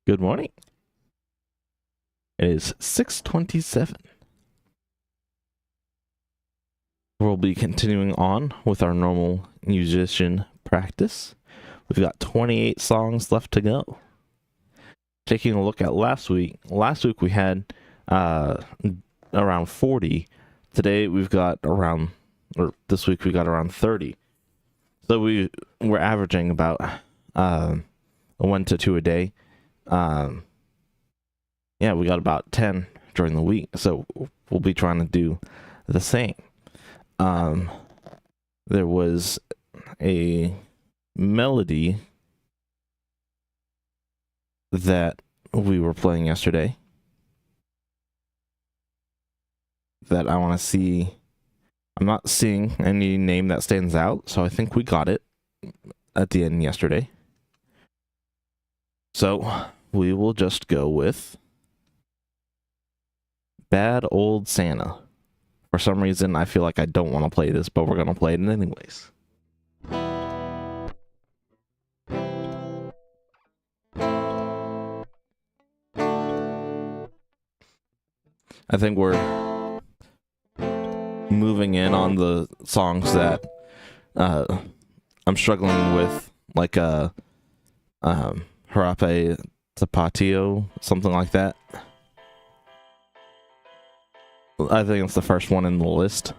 Good morning. It is 6:27. We'll be continuing on with our normal musician practice. We've got 28 songs left to go. Taking a look at last week we had around 40. Today we've got this week we got around 30. So we're averaging about 1 to 2 a day. We got about 10 during the week, so we'll be trying to do the same. There was a melody that we were playing yesterday that I want to see. I'm not seeing any name that stands out, so I think we got it at the end yesterday. So we will just go with Bad Old Santa. For some reason, I feel like I don't want to play this, but we're going to play it anyways. I think we're moving in on the songs that I'm struggling with, like Harape Tapatio, something like that. I think it's the first one in the list.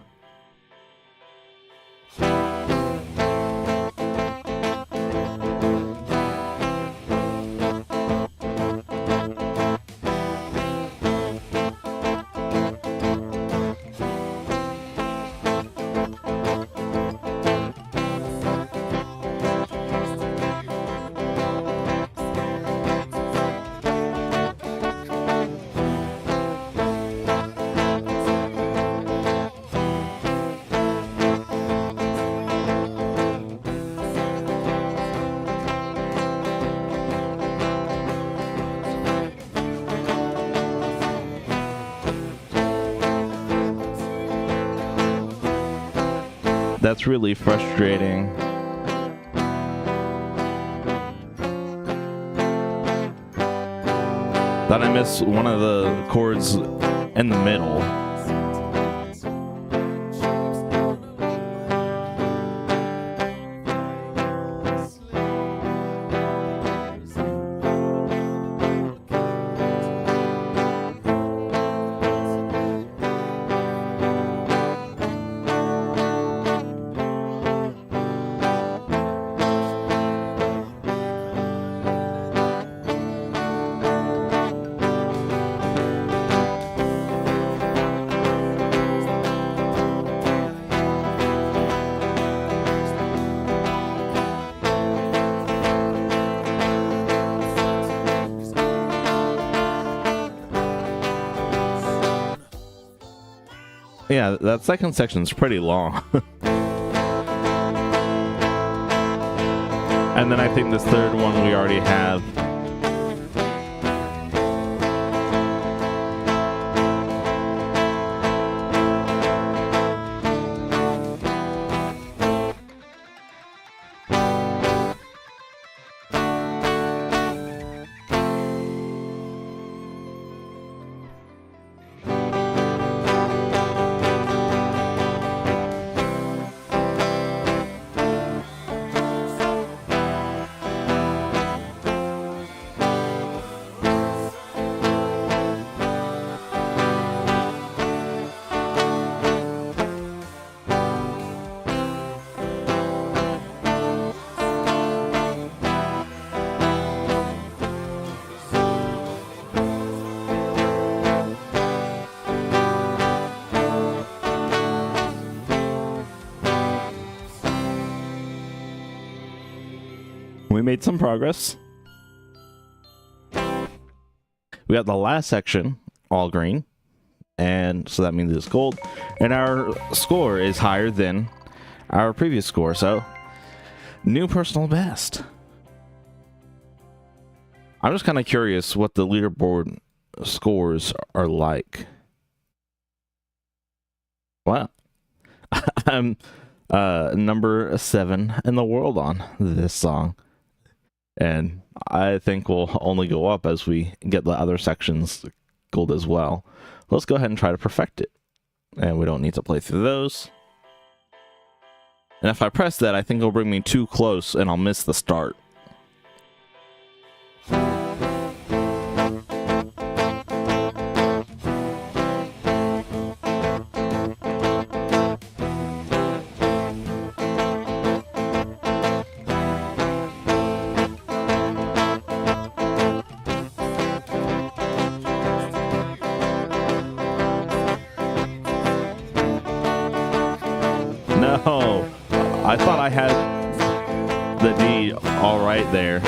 That's really frustrating. That I miss one of the chords in the middle. Yeah, that second section's pretty long. And then I think this third one we already have. We made some progress. We got the last section all green, and so that means it's gold, and our score is higher than our previous score, so new personal best. I'm just kind of curious what the leaderboard scores are like. Wow. I'm number 7 in the world on this song. And I think we'll only go up as we get the other sections gold as well. Let's go ahead and try to perfect it. And we don't need to play through those. And if I press that, I think it'll bring me too close and I'll miss the start. No, I thought I had the D all right there.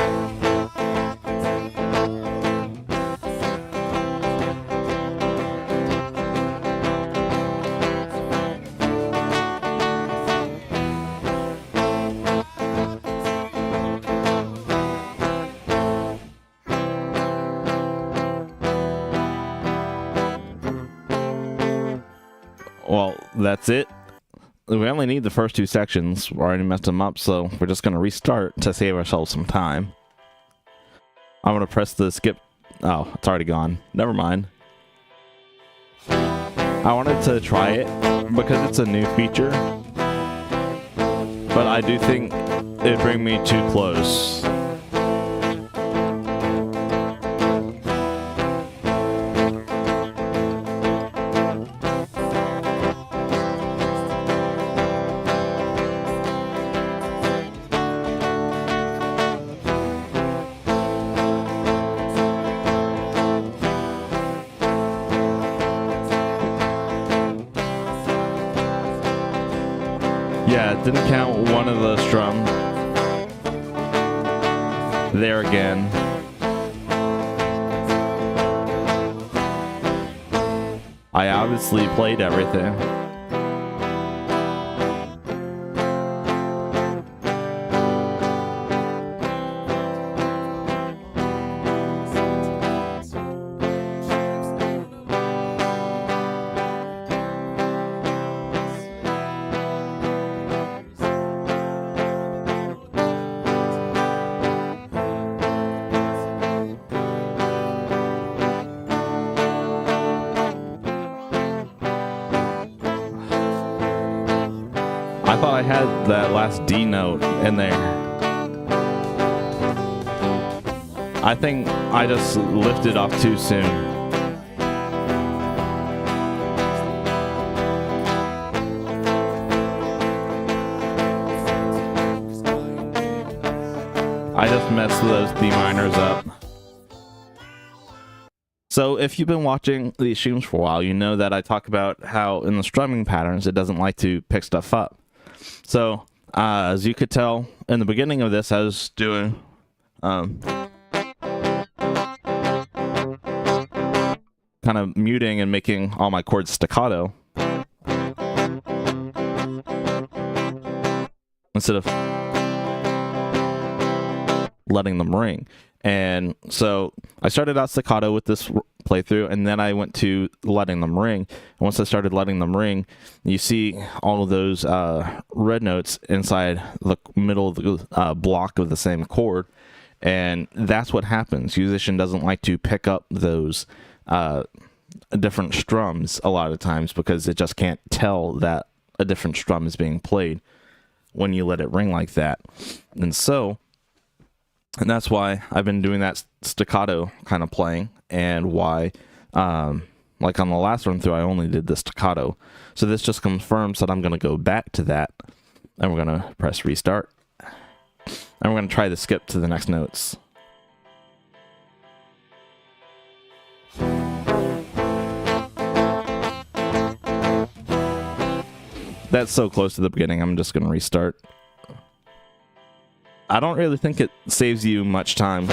Well, that's it. We only need the first two sections. We already messed them up, so we're just going to restart to save ourselves some time. I'm going to press the skip. Oh, it's already gone. Never mind. I wanted to try it because it's a new feature, but I do think it'd bring me too close. Yeah, it didn't count one of the strum. There again. I obviously played everything. I thought I had that last D note in there. I think I just lifted off too soon. I just messed those D minors up. So if you've been watching these streams for a while, you know that I talk about how in the strumming patterns, it doesn't like to pick stuff up. So, as you could tell in the beginning of this, I was doing kind of muting and making all my chords staccato instead of letting them ring. And so I started out staccato with this playthrough, and then I went to letting them ring. And once I started letting them ring, you see all of those red notes inside the middle of the block of the same chord, and that's what happens. Yousician doesn't like to pick up those different strums a lot of times because it just can't tell that a different strum is being played when you let it ring like that. And that's why I've been doing that staccato kind of playing, and why, like on the last run through, I only did the staccato. So this just confirms that I'm going to go back to that, and we're going to press restart, and we're going to try to skip to the next notes. That's so close to the beginning, I'm just going to restart. I don't really think it saves you much time.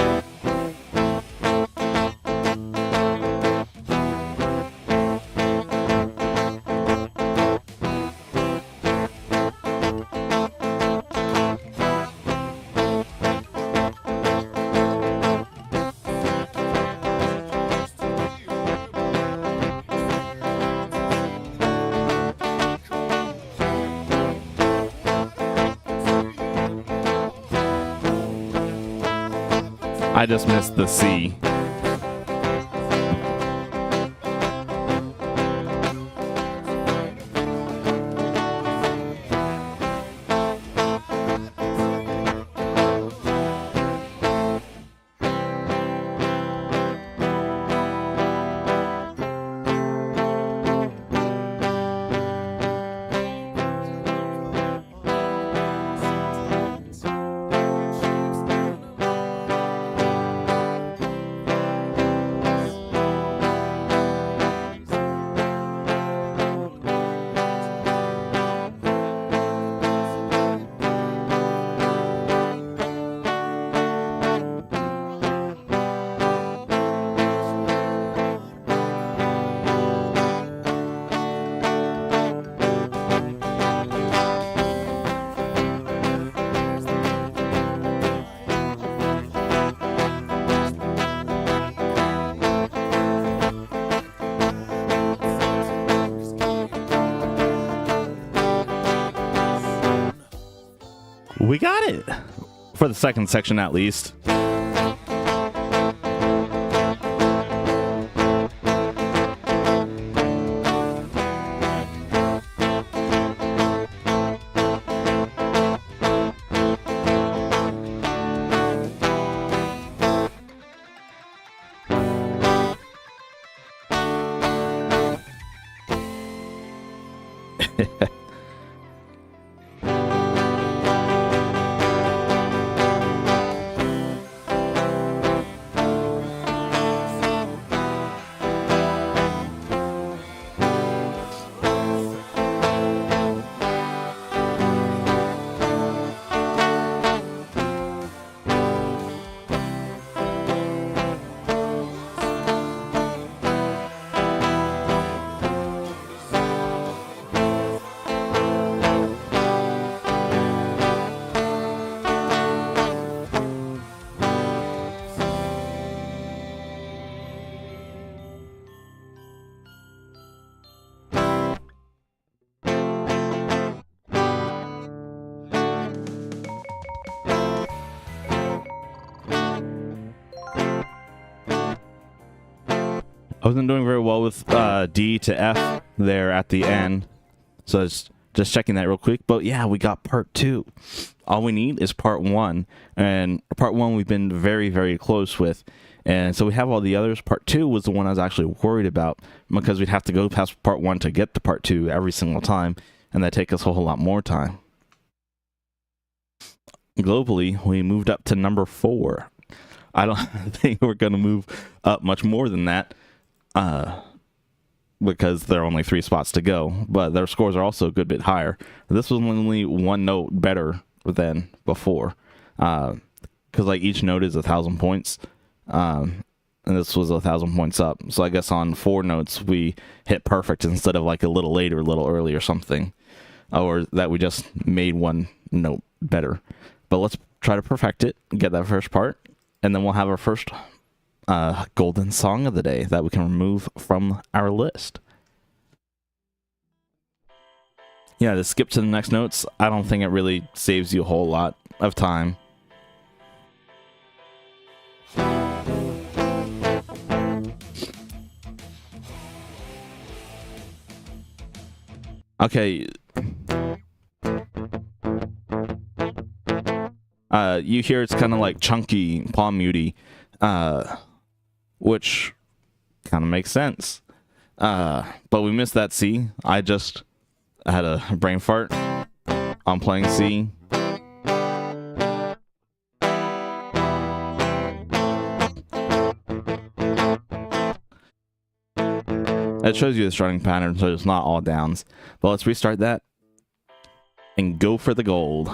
I just missed the C. We got it! For the second section, at least. I wasn't doing very well with D to F there at the end, so it's just checking that real quick. But yeah, we got part 2. All we need is part 1, and part 1 we've been very, very close with, and so we have all the others. Part 2 was the one I was actually worried about, because we'd have to go past part 1 to get to part 2 every single time, and that'd take us a whole lot more time. Globally, we moved up to number 4. I don't think we're going to move up much more than that, because there are only 3 spots to go, but their scores are also a good bit higher. This was only 1 note better than before, because like each note is 1,000 points, and this was 1,000 points up. So I guess on 4 notes we hit perfect instead of like a little late or a little early or something, or that we just made 1 note better. But let's try to perfect it, get that first part, and then we'll have our first golden song of the day that we can remove from our list. Yeah, to skip to the next notes, I don't think it really saves you a whole lot of time. Okay. You hear it's kind of like chunky, palm muty, which kind of makes sense. But we missed that C. I had a brain fart on playing C. It shows you the strumming pattern, so it's not all downs. But let's restart that and go for the gold.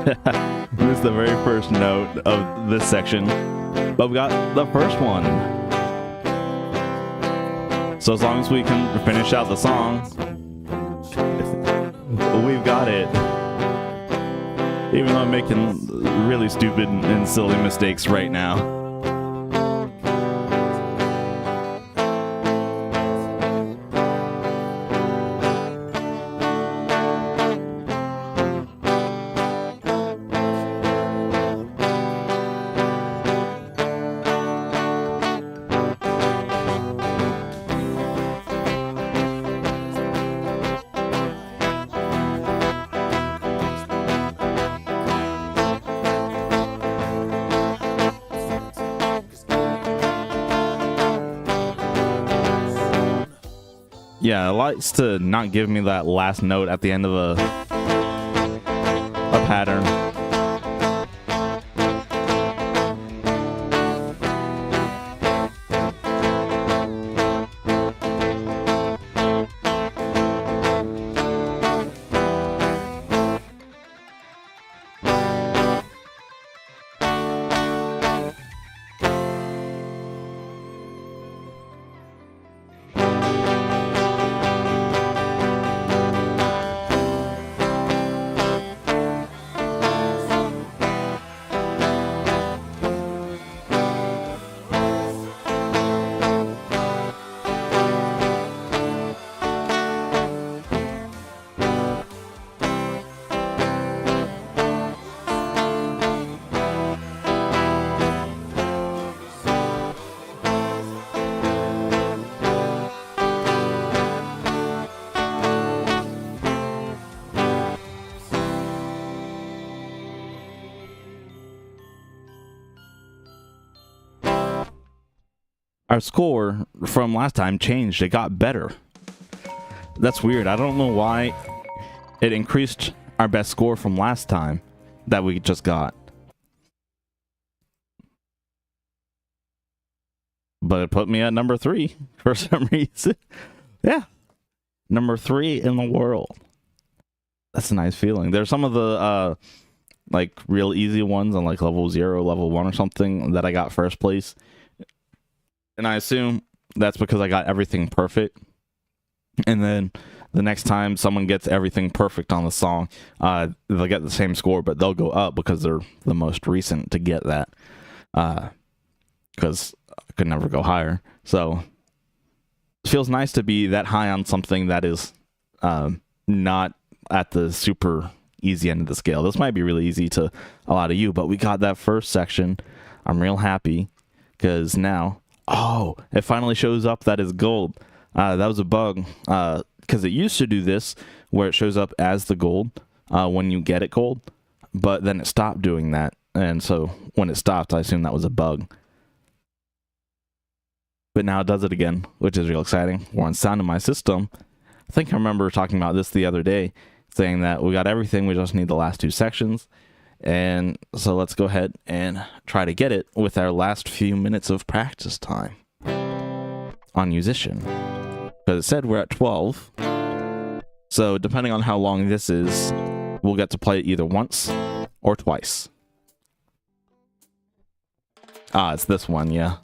This is the very first note of this section, but we got the first one. So as long as we can finish out the song, we've got it. Even though I'm making really stupid and silly mistakes right now. Yeah, it likes to not give me that last note at the end of a pattern. Our score from last time changed. It got better. That's weird. I don't know why it increased our best score from last time that we just got. But it put me at number 3 for some reason. Yeah. Number 3 in the world. That's a nice feeling. There's some of the like real easy ones on like level 0, level 1 or something that I got first place. And I assume that's because I got everything perfect. And then the next time someone gets everything perfect on the song, they'll get the same score, but they'll go up because they're the most recent to get that. Because I could never go higher. So it feels nice to be that high on something that is not at the super easy end of the scale. This might be really easy to a lot of you, but we got that first section. I'm real happy because now... Oh, it finally shows up that is gold. That was a bug, because it used to do this, where it shows up as the gold when you get it gold, but then it stopped doing that, and so when it stopped, I assume that was a bug. But now it does it again, which is real exciting. We're on Sound in My System. I think I remember talking about this the other day, saying that we got everything, we just need the last 2 sections. And so let's go ahead and try to get it with our last few minutes of practice time on Yousician. Because it said we're at 12. So depending on how long this is, we'll get to play it either once or twice. Ah, it's this one, yeah.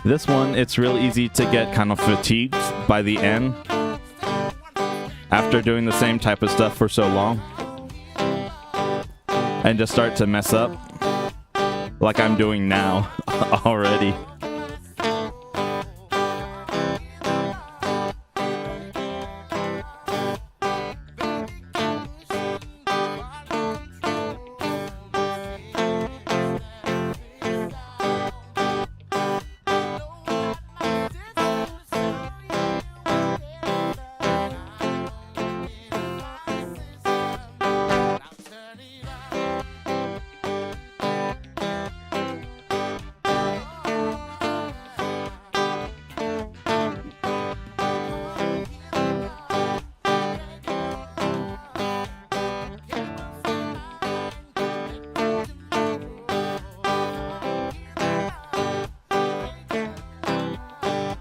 This one, it's real easy to get kind of fatigued by the end after doing the same type of stuff for so long and just start to mess up like I'm doing now already.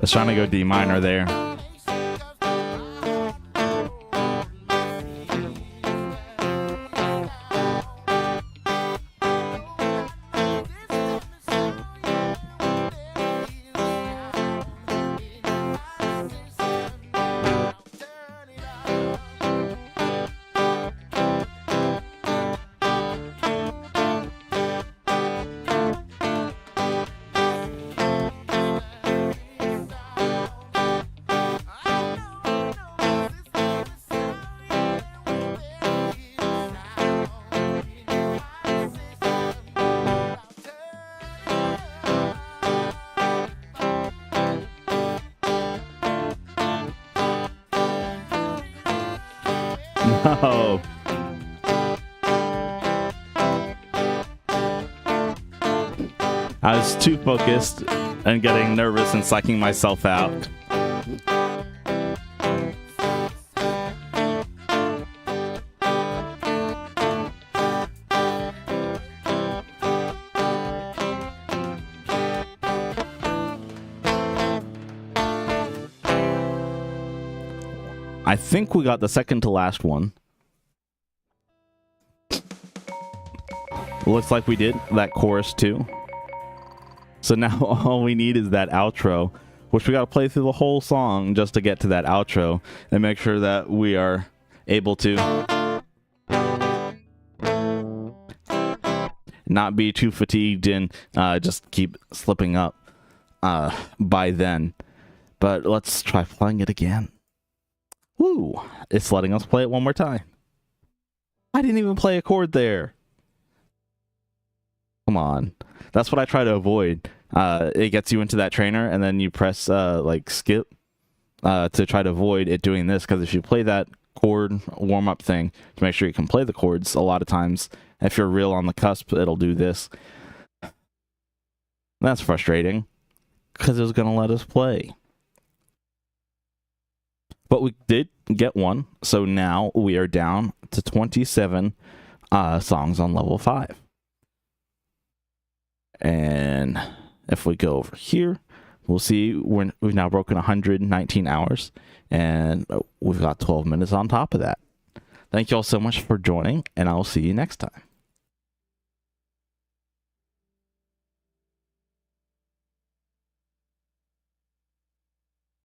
was trying to go D minor there. No. I was too focused and getting nervous and psyching myself out. I think we got the second to last one. Looks like we did that chorus too. So now all we need is that outro, which we got to play through the whole song just to get to that outro and make sure that we are able to not be too fatigued and just keep slipping up by then. But let's try playing it again. Woo! It's letting us play it one more time. I didn't even play a chord there. Come on. That's what I try to avoid. It gets you into that trainer, and then you press like skip to try to avoid it doing this. Because if you play that chord warm-up thing to make sure you can play the chords, a lot of times, if you're real on the cusp, it'll do this. That's frustrating, because it was going to let us play. But we did get one, so now we are down to 27 songs on level 5. And if we go over here, we'll see we've now broken 119 hours, and we've got 12 minutes on top of that. Thank you all so much for joining, and I'll see you next time.